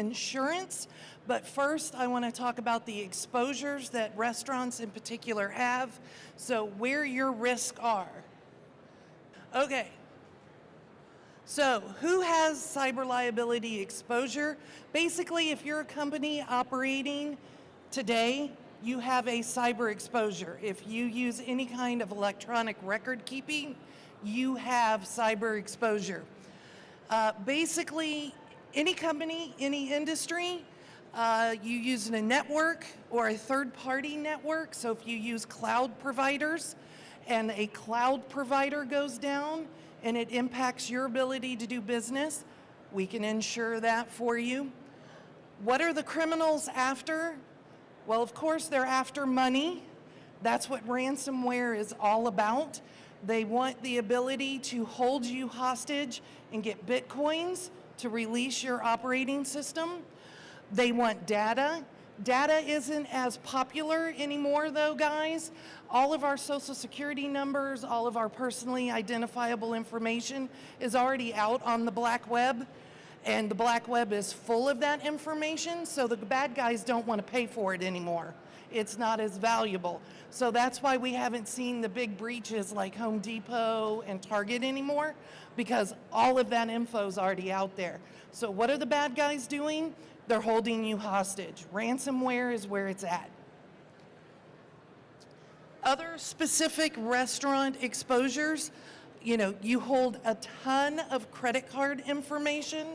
insurance, but first I want to talk about the exposures that restaurants in particular have, so where your risks are. Okay, so who has cyber liability exposure? Basically, if you're a company operating today, you have a cyber exposure. If you use any kind of electronic record keeping, you have cyber exposure. Basically, any company, any industry, you use a network or a third-party network. So if you use cloud providers and a cloud provider goes down and it impacts your ability to do business, we can insure that for you. What are the criminals after? Well, of course, they're after money. That's what ransomware is all about. They want the ability to hold you hostage and get bitcoins to release your operating system. They want data. Data isn't as popular anymore though, guys. All of our social security numbers, all of our personally identifiable information is already out on the black web, and the black web is full of that information, so the bad guys don't want to pay for it anymore. It's not as valuable. So that's why we haven't seen the big breaches like Home Depot and Target anymore, because all of that info is already out there. So what are the bad guys doing? They're holding you hostage. Ransomware is where it's at. Other specific restaurant exposures, you hold a ton of credit card information.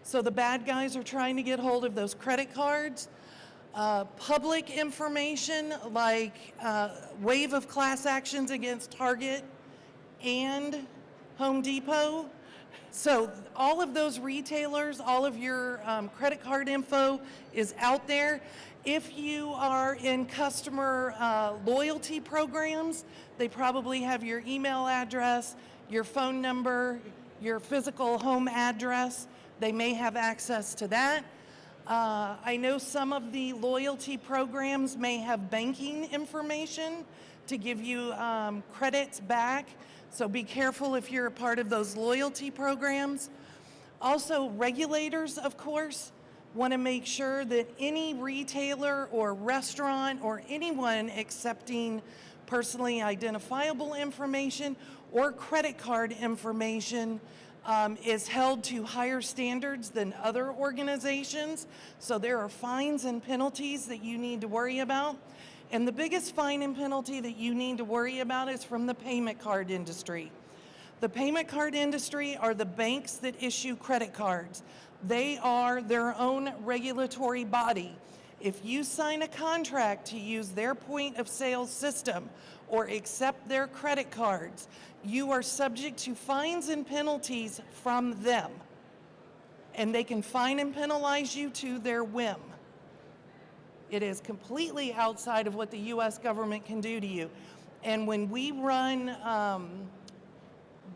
So the bad guys are trying to get hold of those credit cards. Public information like wave of class actions against Target and Home Depot. So all of those retailers, all of your credit card info is out there. If you are in customer loyalty programs, they probably have your email address, your phone number, your physical home address. They may have access to that. I know some of the loyalty programs may have banking information to give you credits back, so be careful if you're a part of those loyalty programs. Also, regulators, of course, want to make sure that any retailer or restaurant or anyone accepting personally identifiable information or credit card information is held to higher standards than other organizations. So there are fines and penalties that you need to worry about. And the biggest fine and penalty that you need to worry about is from the payment card industry. The payment card industry are the banks that issue credit cards. They are their own regulatory body. If you sign a contract to use their point of sale system or accept their credit cards, you are subject to fines and penalties from them. And they can fine and penalize you to their whim. It is completely outside of what the U.S. government can do to you. And when we run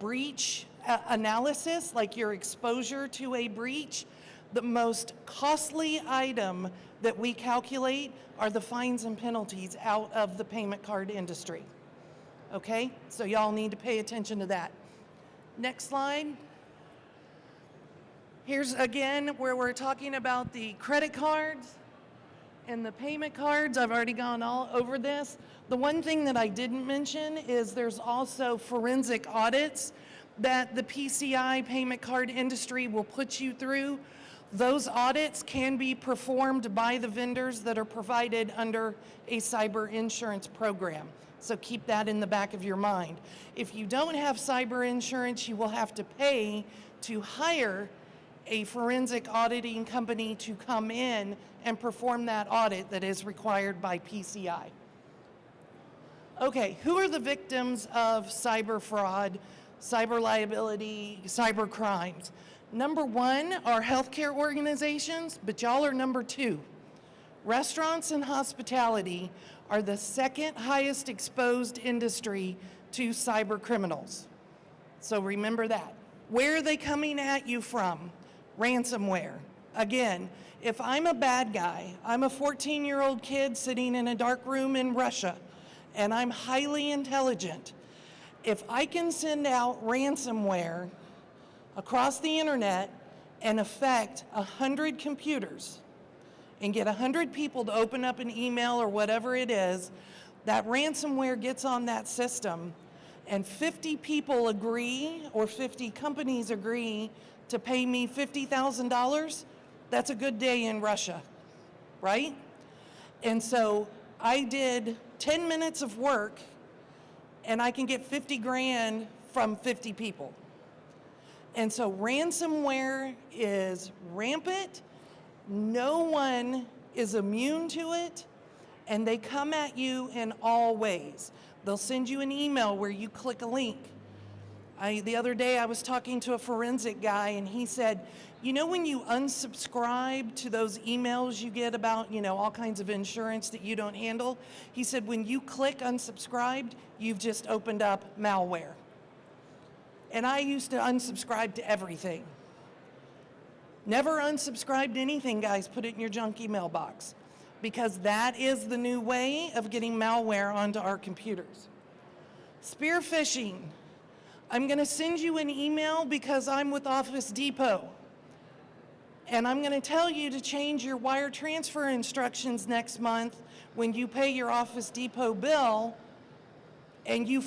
breach analysis, like your exposure to a breach, the most costly item that we calculate are the fines and penalties out of the payment card industry. Okay, so y'all need to pay attention to that. Next slide. Here's again where we're talking about the credit cards and the payment cards. I've already gone all over this. The one thing that I didn't mention is there's also forensic audits that the PCI payment card industry will put you through. Those audits can be performed by the vendors that are provided under a cyber insurance program. So keep that in the back of your mind. If you don't have cyber insurance, you will have to pay to hire a forensic auditing company to come in and perform that audit that is required by PCI. Okay, who are the victims of cyber fraud, cyber liability, cyber crimes? Number one are healthcare organizations, but y'all are number two. Restaurants and hospitality are the second highest exposed industry to cyber criminals. So remember that. Where are they coming at you from? Ransomware. Again, if I'm a bad guy, I'm a 14-year-old kid sitting in a dark room in Russia, and I'm highly intelligent. If I can send out ransomware across the internet and affect 100 computers and get 100 people to open up an email or whatever it is, that ransomware gets on that system and 50 people agree or 50 companies agree to pay me $50,000, that's a good day in Russia, right? And so I did 10 minutes of work and I can get 50 grand from 50 people. And so ransomware is rampant. No one is immune to it, and they come at you in all ways. They'll send you an email where you click a link. The other day I was talking to a forensic guy, and he said, you know when you unsubscribe to those emails you get about, all kinds of insurance that you don't handle? He said, when you click unsubscribed, you've just opened up malware. And I used to unsubscribe to everything. Never unsubscribe to anything, guys. Put it in your junk email box, because that is the new way of getting malware onto our computers. Spear phishing. I'm going to send you an email because I'm with Office Depot. And I'm going to tell you to change your wire transfer instructions next month when you pay your Office Depot bill. And you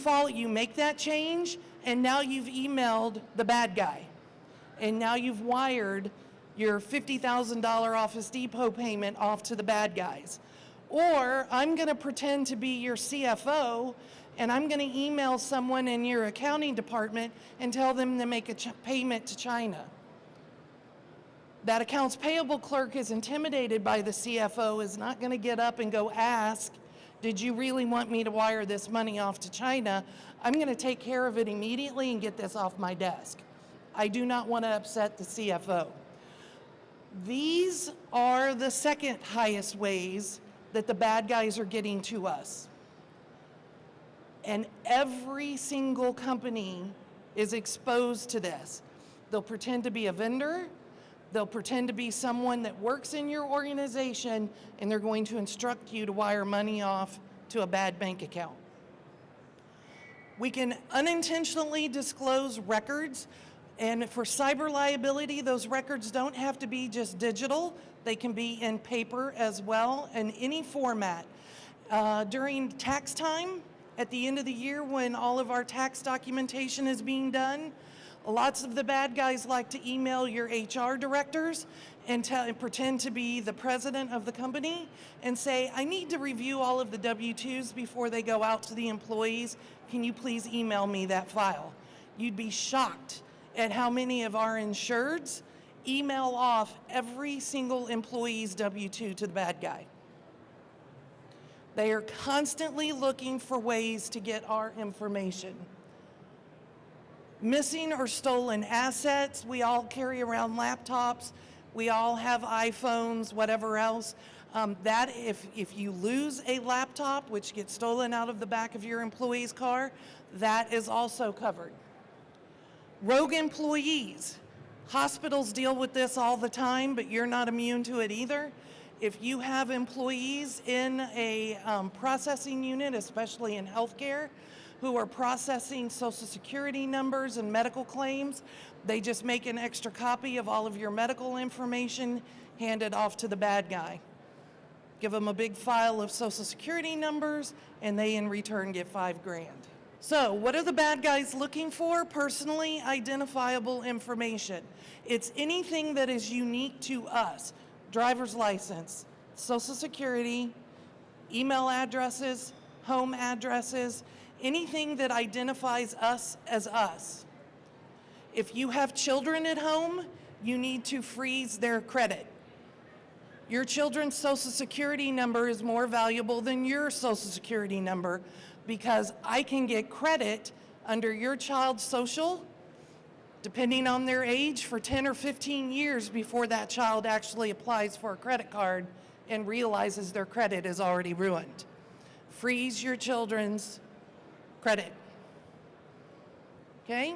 make that change, and now you've emailed the bad guy. And now you've wired your $50,000 Office Depot payment off to the bad guys. Or I'm going to pretend to be your CFO, and I'm going to email someone in your accounting department and tell them to make a payment to China. That accounts payable clerk is intimidated by the CFO, is not going to get up and go ask, did you really want me to wire this money off to China? I'm going to take care of it immediately and get this off my desk. I do not want to upset the CFO. These are the second highest ways that the bad guys are getting to us. And every single company is exposed to this. They'll pretend to be a vendor. They'll pretend to be someone that works in your organization, and they're going to instruct you to wire money off to a bad bank account. We can unintentionally disclose records, and for cyber liability, those records don't have to be just digital. They can be in paper as well, in any format. During tax time, at the end of the year when all of our tax documentation is being done, lots of the bad guys like to email your HR directors and pretend to be the president of the company and say, I need to review all of the W-2s before they go out to the employees. Can you please email me that file? You'd be shocked at how many of our insureds email off every single employee's W-2 to the bad guy. They are constantly looking for ways to get our information. Missing or stolen assets. We all carry around laptops. We all have iPhones, whatever else. That if you lose a laptop, which gets stolen out of the back of your employee's car, that is also covered. Rogue employees. Hospitals deal with this all the time, but you're not immune to it either. If you have employees in a processing unit, especially in healthcare, who are processing Social Security numbers and medical claims, they just make an extra copy of all of your medical information, hand it off to the bad guy. Give them a big file of Social Security numbers, and they in return get $5 grand. So what are the bad guys looking for? Personally identifiable information. It's anything that is unique to us. Driver's license, Social Security, email addresses, home addresses, anything that identifies us as us. If you have children at home, you need to freeze their credit. Your children's Social Security number is more valuable than your Social Security number, because I can get credit under your child's social, depending on their age, for 10 or 15 years before that child actually applies for a credit card and realizes their credit is already ruined. Freeze your children's credit. Okay?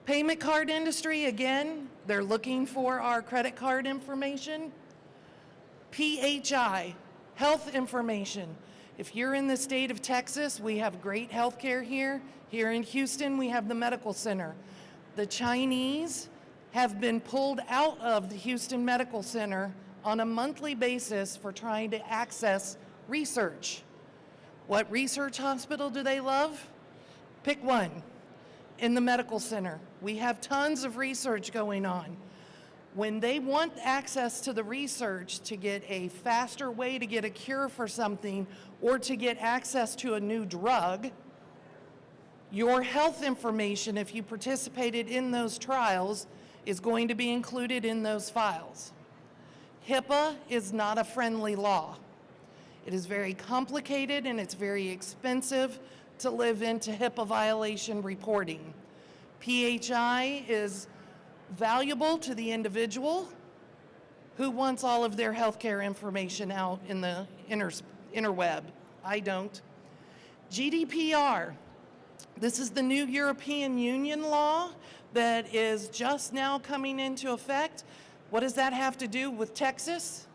Payment card industry, again, they're looking for our credit card information. PHI, health information. If you're in the state of Texas, we have great health care here. Here in Houston, we have the medical center. The Chinese have been pulled out of the Houston Medical Center on a monthly basis for trying to access research. What research hospital do they love? Pick one. In the medical center. We have tons of research going on. When they want access to the research to get a faster way to get a cure for something or to get access to a new drug, your health information, if you participated in those trials, is going to be included in those files. HIPAA is not a friendly law. It is very complicated and it's very expensive to live into HIPAA violation reporting. PHI is valuable to the individual who wants all of their healthcare information out in the interweb. I don't. GDPR. This is the new European Union law that is just now coming into effect. What does that have to do with Texas?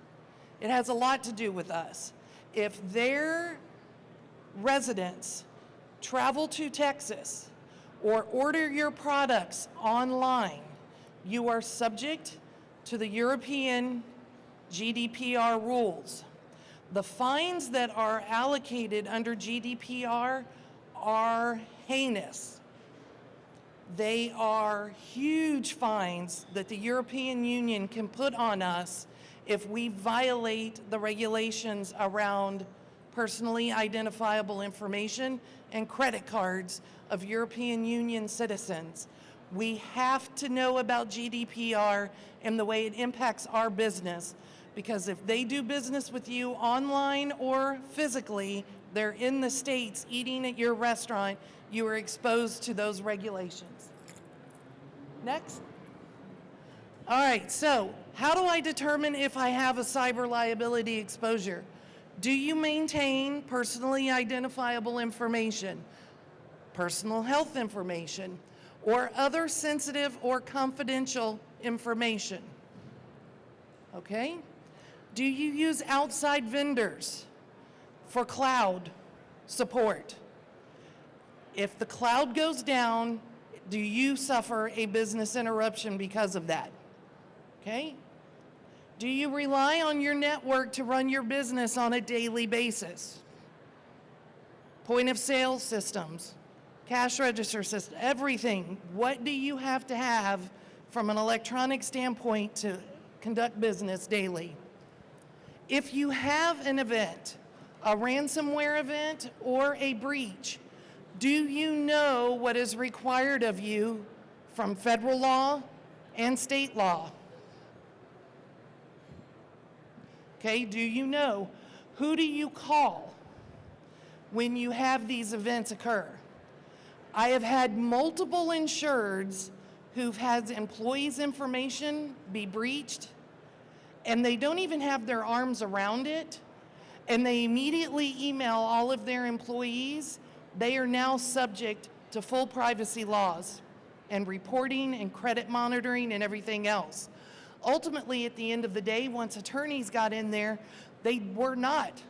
It has a lot to do with us. If their residents travel to Texas or order your products online, you are subject to the European GDPR rules. The fines that are allocated under GDPR are heinous. They are huge fines that the European Union can put on us if we violate the regulations around personally identifiable information and credit cards of European Union citizens. We have to know about GDPR and the way it impacts our business, because if they do business with you online or physically, they're in the States eating at your restaurant, you are exposed to those regulations. Next. All right, so how do I determine if I have a cyber liability exposure? Do you maintain personally identifiable information, personal health information, or other sensitive or confidential information? Okay? Do you use outside vendors for cloud support? If the cloud goes down, do you suffer a business interruption because of that? Okay? Do you rely on your network to run your business on a daily basis? Point of sale systems, cash register system, everything. What do you have to have from an electronic standpoint to conduct business daily? If you have an event, a ransomware event or a breach, do you know what is required of you from federal law and state law? Okay, do you know? Who do you call when you have these events occur? I have had multiple insureds who've had employees' information be breached, and they don't even have their arms around it, and they immediately email all of their employees. They are now subject to full privacy laws and reporting and credit monitoring and everything else. Ultimately, at the end of the day, once attorneys got in there, they were not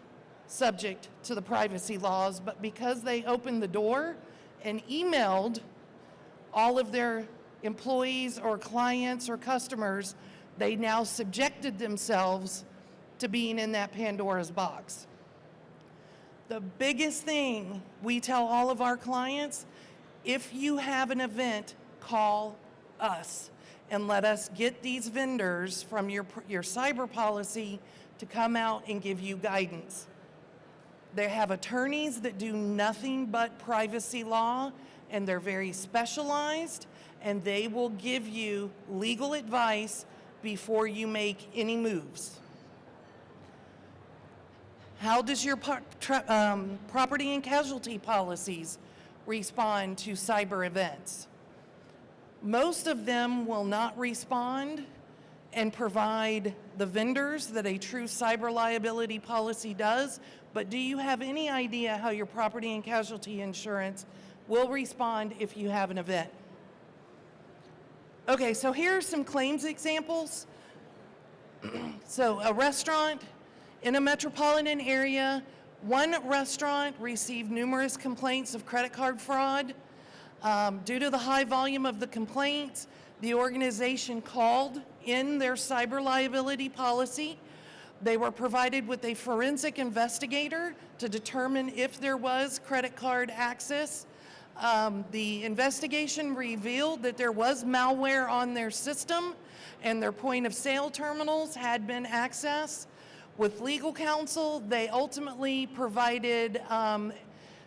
subject to the privacy laws, but because they opened the door and emailed all of their employees or clients or customers, they now subjected themselves to being in that Pandora's box. The biggest thing we tell all of our clients, if you have an event, call us and let us get these vendors from your cyber policy to come out and give you guidance. They have attorneys that do nothing but privacy law, and they're very specialized, and they will give you legal advice before you make any moves. How does your property and casualty policies respond to cyber events? Most of them will not respond and provide the vendors that a true cyber liability policy does, but do you have any idea how your property and casualty insurance will respond if you have an event? Okay, so here are some claims examples. So a restaurant in a metropolitan area, one restaurant received numerous complaints of credit card fraud. Due to the high volume of the complaints, The organization called in their cyber liability policy. They were provided with a forensic investigator to determine if there was credit card access. The investigation revealed that there was malware on their system and their point of sale terminals had been accessed. With legal counsel, they ultimately provided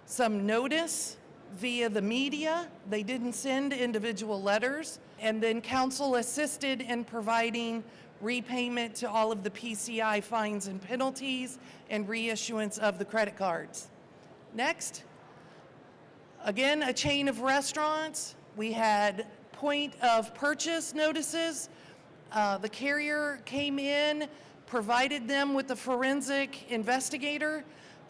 some notice via the media. They didn't send individual letters. And then counsel assisted in providing repayment to all of the PCI fines and penalties and reissuance of the credit cards. Next. Again, a chain of restaurants. We had point of purchase notices. The carrier came in, provided them with a forensic investigator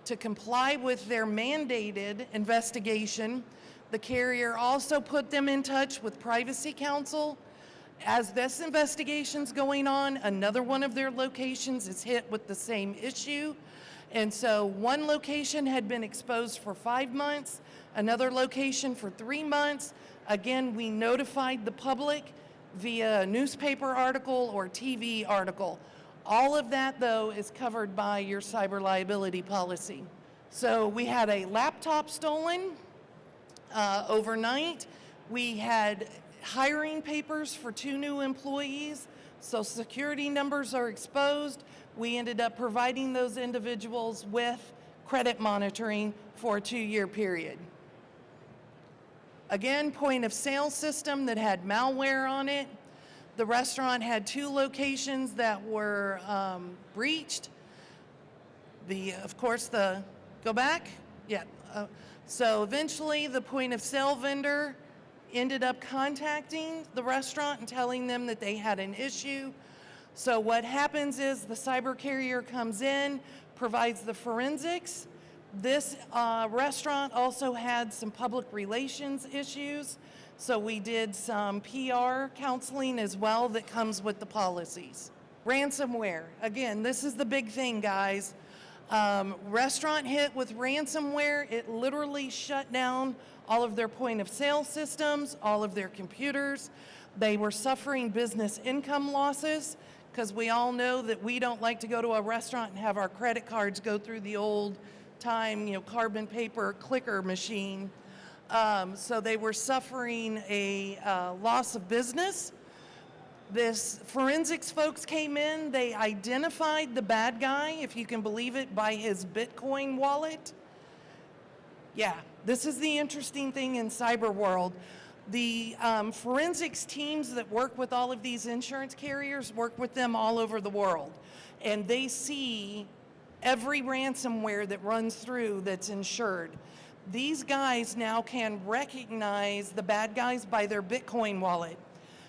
to comply with their mandated investigation. The carrier also put them in touch with privacy counsel. As this investigation's going on, another one of their locations is hit with the same issue. And so one location had been exposed for 5 months, another location for 3 months. Again, we notified the public via a newspaper article or TV article. All of that, though, is covered by your cyber liability policy. So we had a laptop stolen overnight. We had hiring papers for 2 new employees. Social security numbers are exposed. We ended up providing those individuals with credit monitoring for a 2-year period. Again, point of sale system that had malware on it. The restaurant had 2 locations that were breached. Go back? Yeah. So eventually the point of sale vendor ended up contacting the restaurant and telling them that they had an issue. So what happens is the cyber carrier comes in, provides the forensics. This restaurant also had some public relations issues. So we did some PR counseling as well that comes with the policies. Ransomware. Again, this is the big thing, guys. Restaurant hit with ransomware. It literally shut down all of their point of sale systems, all of their computers. They were suffering business income losses because we all know that we don't like to go to a restaurant and have our credit cards go through the old time, carbon paper clicker machine. So they were suffering a loss of business. This forensics folks came in, they identified the bad guy, if you can believe it, by his Bitcoin wallet. Yeah, this is the interesting thing in cyber world. The forensics teams that work with all of these insurance carriers work with them all over the world. And they see every ransomware that runs through that's insured. These guys now can recognize the bad guys by their Bitcoin wallet.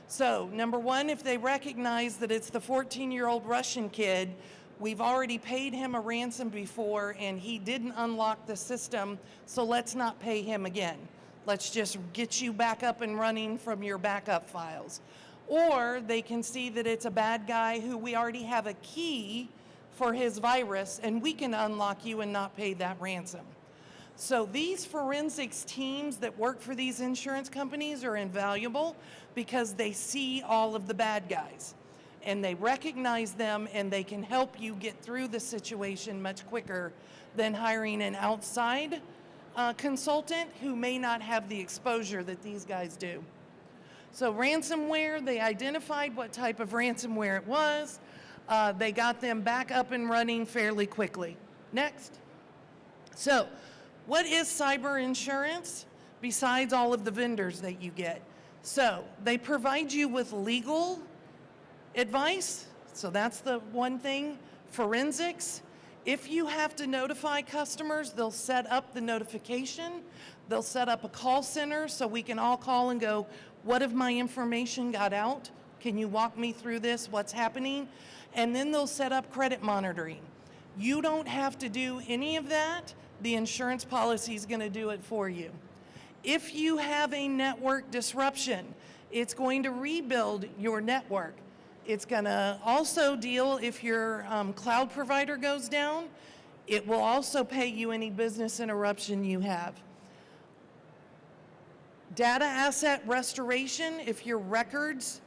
So, number one, if they recognize that it's the 14-year-old Russian kid, we've already paid him a ransom before and he didn't unlock the system, so let's not pay him again. Let's just get you back up and running from your backup files. Or they can see that it's a bad guy who we already have a key for his virus and we can unlock you and not pay that ransom. So these forensics teams that work for these insurance companies are invaluable because they see all of the bad guys and they recognize them and they can help you get through the situation much quicker than hiring an outside consultant who may not have the exposure that these guys do. So ransomware, they identified what type of ransomware it was. They got them back up and running fairly quickly. Next. So, what is cyber insurance besides all of the vendors that you get? So, they provide you with legal advice. So that's the one thing. Forensics. If you have to notify customers, they'll set up the notification. They'll set up a call center so we can all call and go, what if my information got out? Can you walk me through this? What's happening? And then they'll set up credit monitoring. You don't have to do any of that. The insurance policy is going to do it for you. If you have a network disruption, it's going to rebuild your network. It's going to also deal if your cloud provider goes down. It will also pay you any business interruption you have. Data asset restoration, if your records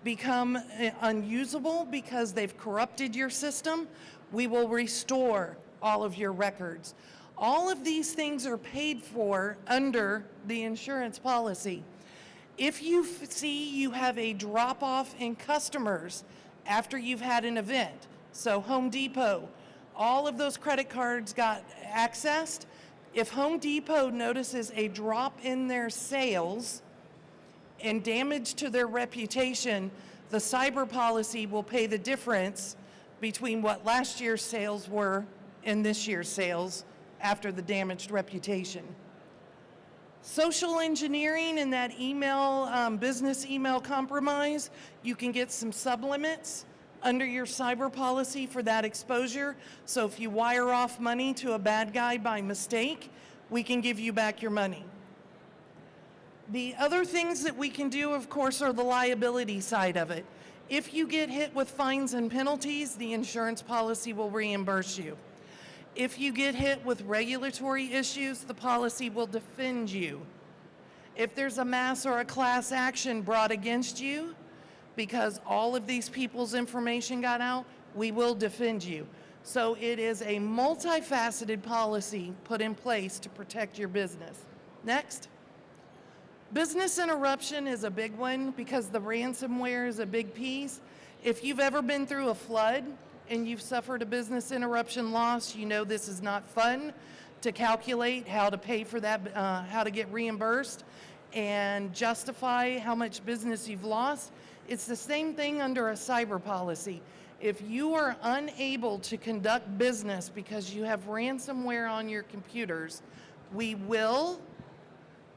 become unusable because they've corrupted your system, we will restore all of your records. All of these things are paid for under the insurance policy. If you see you have a drop-off in customers after you've had an event, so Home Depot, all of those credit cards got accessed. If Home Depot notices a drop in their sales and damage to their reputation, the cyber policy will pay the difference between what last year's sales were and this year's sales after the damaged reputation. Social engineering and that email, business email compromise, you can get some sublimits under your cyber policy for that exposure. So if you wire off money to a bad guy by mistake, we can give you back your money. The other things that we can do, of course, are the liability side of it. If you get hit with fines and penalties, the insurance policy will reimburse you. If you get hit with regulatory issues, the policy will defend you. If there's a mass or a class action brought against you because all of these people's information got out, we will defend you. So it is a multifaceted policy put in place to protect your business. Next. Business interruption is a big one because the ransomware is a big piece. If you've ever been through a flood and you've suffered a business interruption loss, you know this is not fun to calculate how to pay for that, how to get reimbursed and justify how much business you've lost. It's the same thing under a cyber policy. If you are unable to conduct business because you have ransomware on your computers, we will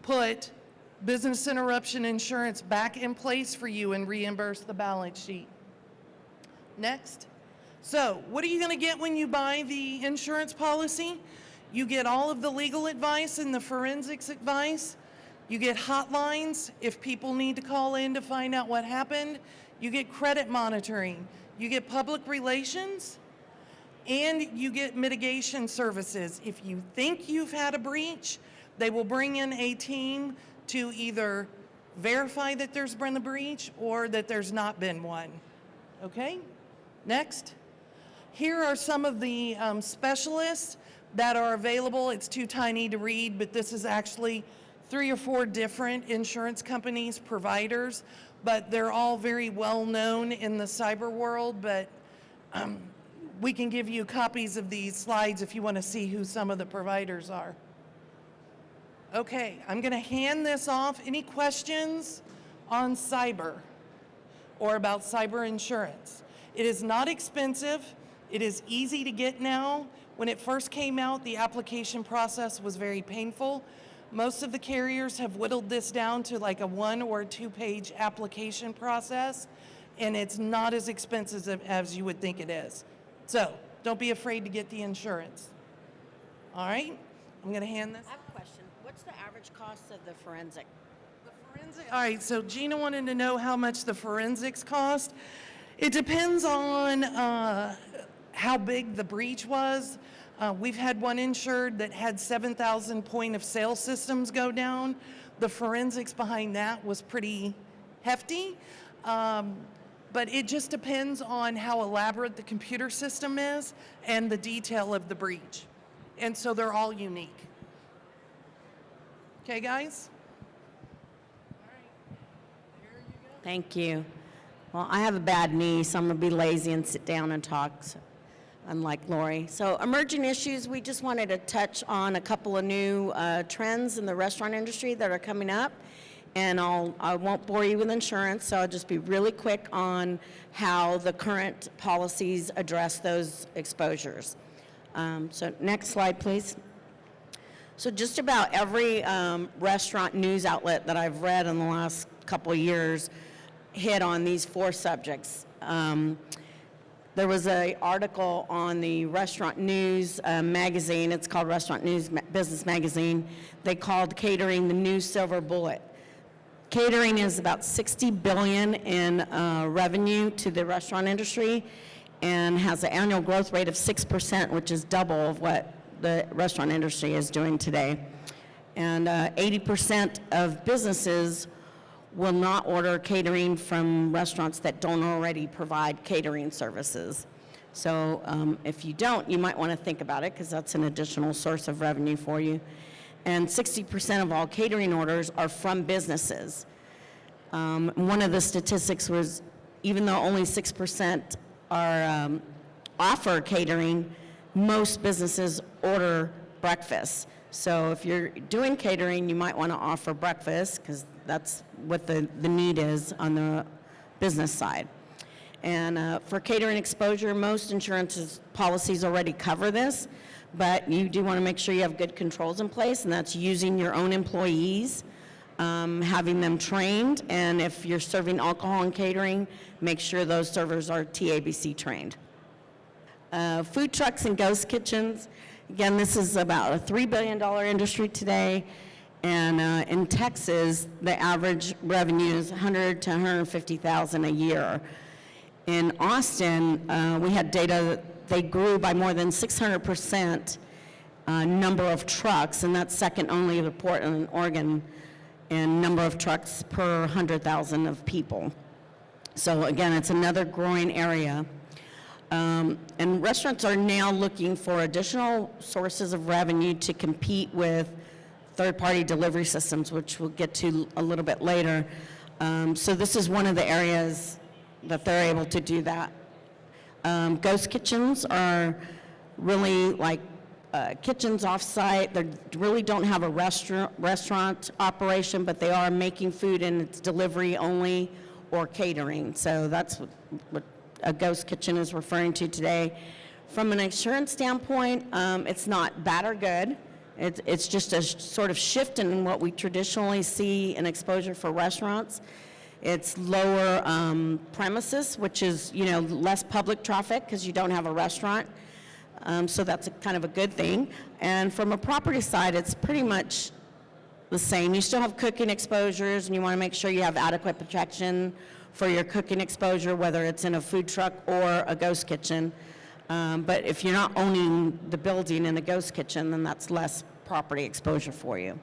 put business interruption insurance back in place for you and reimburse the balance sheet. Next. So, what are you going to get when you buy the insurance policy? You get all of the legal advice and the forensics advice. You get hotlines if people need to call in to find out what happened. You get credit monitoring. You get public relations. And you get mitigation services. If you think you've had a breach, they will bring in a team to either verify that there's been a breach or that there's not been one. Okay? Next. Here are some of the specialists that are available. It's too tiny to read, but this is actually 3 or 4 different insurance companies, providers, but they're all very well known in the cyber world, but we can give you copies of these slides if you want to see who some of the providers are. Okay, I'm going to hand this off. Any questions on cyber or about cyber insurance? It is not expensive. It is easy to get now. When it first came out, the application process was very painful. Most of the carriers have whittled this down to like a 1 or 2 page application process, and it's not as expensive as you would think it is. So don't be afraid to get the insurance. All right, I'm going to hand this. I have a question. What's the average cost of the forensic? All right, so Gina wanted to know how much the forensics cost. It depends on how big the breach was. We've had one insured that had 7,000 point of sale systems go down. The forensics behind that was pretty hefty. But it just depends on how elaborate the computer system is and the detail of the breach. And so they're all unique. Okay, guys? All right. Here you go. Thank you. Well, I have a bad knee, so I'm going to be lazy and sit down and talk, so, unlike Lori. So emerging issues, we just wanted to touch on a couple of new trends in the restaurant industry that are coming up. And I won't bore you with insurance, so I'll just be really quick on how the current policies address those exposures. So next slide, please. So just about every restaurant news outlet that I've read in the last couple of years hit on these 4 subjects. There was an article on the Restaurant News magazine. It's called Restaurant News Business Magazine. They called catering the new silver bullet. Catering is about $60 billion in revenue to the restaurant industry and has an annual growth rate of 6%, which is double of what the restaurant industry is doing today. And 80% of businesses will not order catering from restaurants that don't already provide catering services. So if you don't, you might want to think about it, because that's an additional source of revenue for you. And 60% of all catering orders are from businesses. One of the statistics was, even though only 6% are offer catering, most businesses order breakfast. So if you're doing catering, you might want to offer breakfast, because that's what the need is on the business side. And for catering exposure, most insurance policies already cover this, but you do want to make sure you have good controls in place, and that's using your own employees, having them trained, and if you're serving alcohol and catering, make sure those servers are TABC trained. Food trucks and ghost kitchens. Again, this is about a $3 billion industry today, and in Texas, the average revenue is $100,000 to $150,000 a year. In Austin, we had data that they grew by more than 600% number of trucks, and that's second only to Portland, Oregon, in number of trucks per 100,000 of people. So again, it's another growing area. And restaurants are now looking for additional sources of revenue to compete with third-party delivery systems, which we'll get to a little bit later. So this is one of the areas that they're able to do that. Ghost kitchens are really like kitchens off-site. They really don't have a restaurant operation, but they are making food, and it's delivery only or catering. So that's what a ghost kitchen is referring to today. From an insurance standpoint, it's not bad or good. It's just a sort of shift in what we traditionally see in exposure for restaurants. It's lower premises, which is, you know, less public traffic because you don't have a restaurant. So that's kind of a good thing. And from a property side, it's pretty much the same. You still have cooking exposures, and you want to make sure you have adequate protection for your cooking exposure, whether it's in a food truck or a ghost kitchen. But if you're not owning the building in a ghost kitchen, then that's less property exposure for you.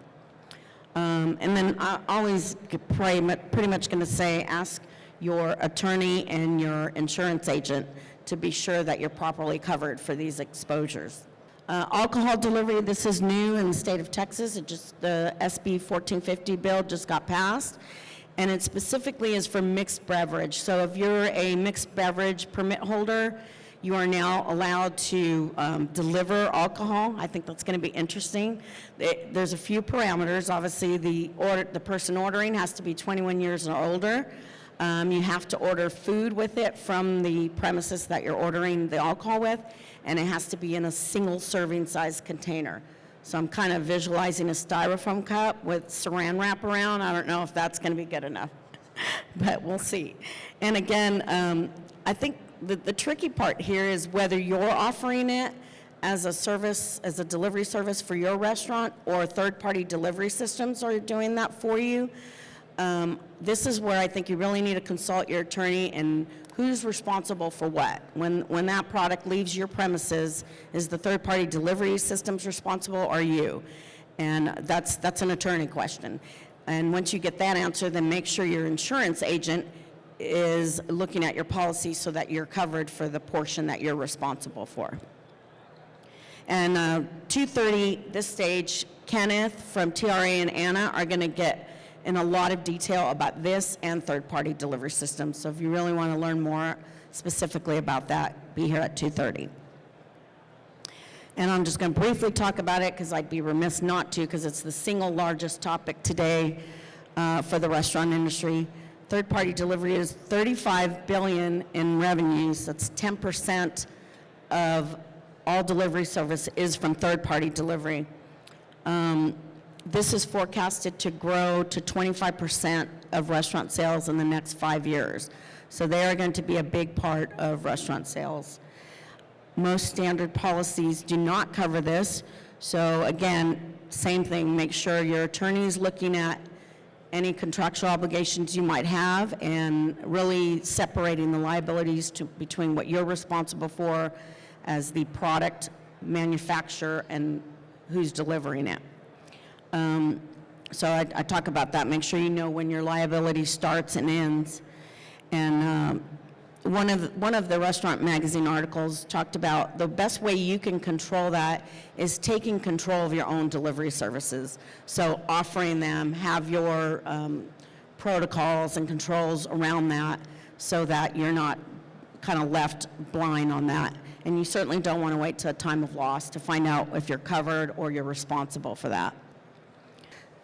And then I always pretty much going to say, ask your attorney and your insurance agent to be sure that you're properly covered for these exposures. Alcohol delivery, this is new in the state of Texas. The SB 1450 bill just got passed, and it specifically is for mixed beverage. So if you're a mixed beverage permit holder, you are now allowed to deliver alcohol. I think that's going to be interesting. There's a few parameters. Obviously, the person ordering has to be 21 years and older. You have to order food with it from the premises that you're ordering the alcohol with, and it has to be in a single serving size container. So I'm kind of visualizing a styrofoam cup with saran wrap around. I don't know if that's going to be good enough, but we'll see. And again, I think the tricky part here is whether you're offering it as a service, as a delivery service for your restaurant, or third-party delivery systems are doing that for you. This is where I think you really need to consult your attorney and who's responsible for what. When that product leaves your premises, is the third-party delivery systems responsible, or you? And that's an attorney question. And once you get that answer, then make sure your insurance agent is looking at your policy so that you're covered for the portion that you're responsible for. And 2:30, this stage, Kenneth from TRA and Anna are going to get in a lot of detail about this and third-party delivery systems. So if you really want to learn more specifically about that, be here at 2:30. And I'm just going to briefly talk about it because I'd be remiss not to, because it's the single largest topic today for the restaurant industry. Third-party delivery is $35 billion in revenues. That's 10% of all delivery service is from third-party delivery. This is forecasted to grow to 25% of restaurant sales in the next 5 years. So they are going to be a big part of restaurant sales. Most standard policies do not cover this. So again, same thing, make sure your attorney is looking at any contractual obligations you might have and really separating the liabilities between what you're responsible for as the product manufacturer and who's delivering it. So I talk about that. Make sure you know when your liability starts and ends. And one of the restaurant magazine articles talked about the best way you can control that is taking control of your own delivery services. So offering them, have your protocols and controls around that so that you're not kind of left blind on that. And you certainly don't want to wait till a time of loss to find out if you're covered or you're responsible for that.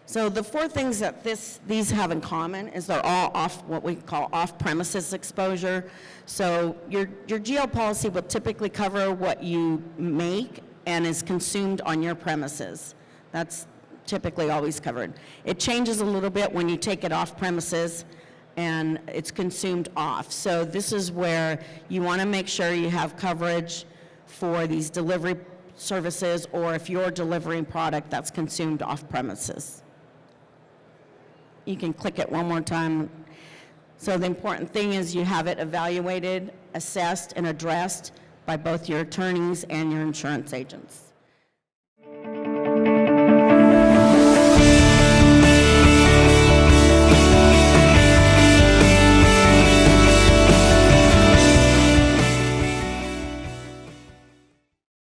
So the four things that these have in common is they're all off what we call off-premises exposure. So your GL policy will typically cover what you make and is consumed on your premises. That's typically always covered. It changes a little bit when you take it off premises and it's consumed off. So this is where you want to make sure you have coverage for these delivery services or if you're delivering product that's consumed off premises. You can click it one more time. So the important thing is you have it evaluated, assessed, and addressed by both your attorneys and your insurance agents.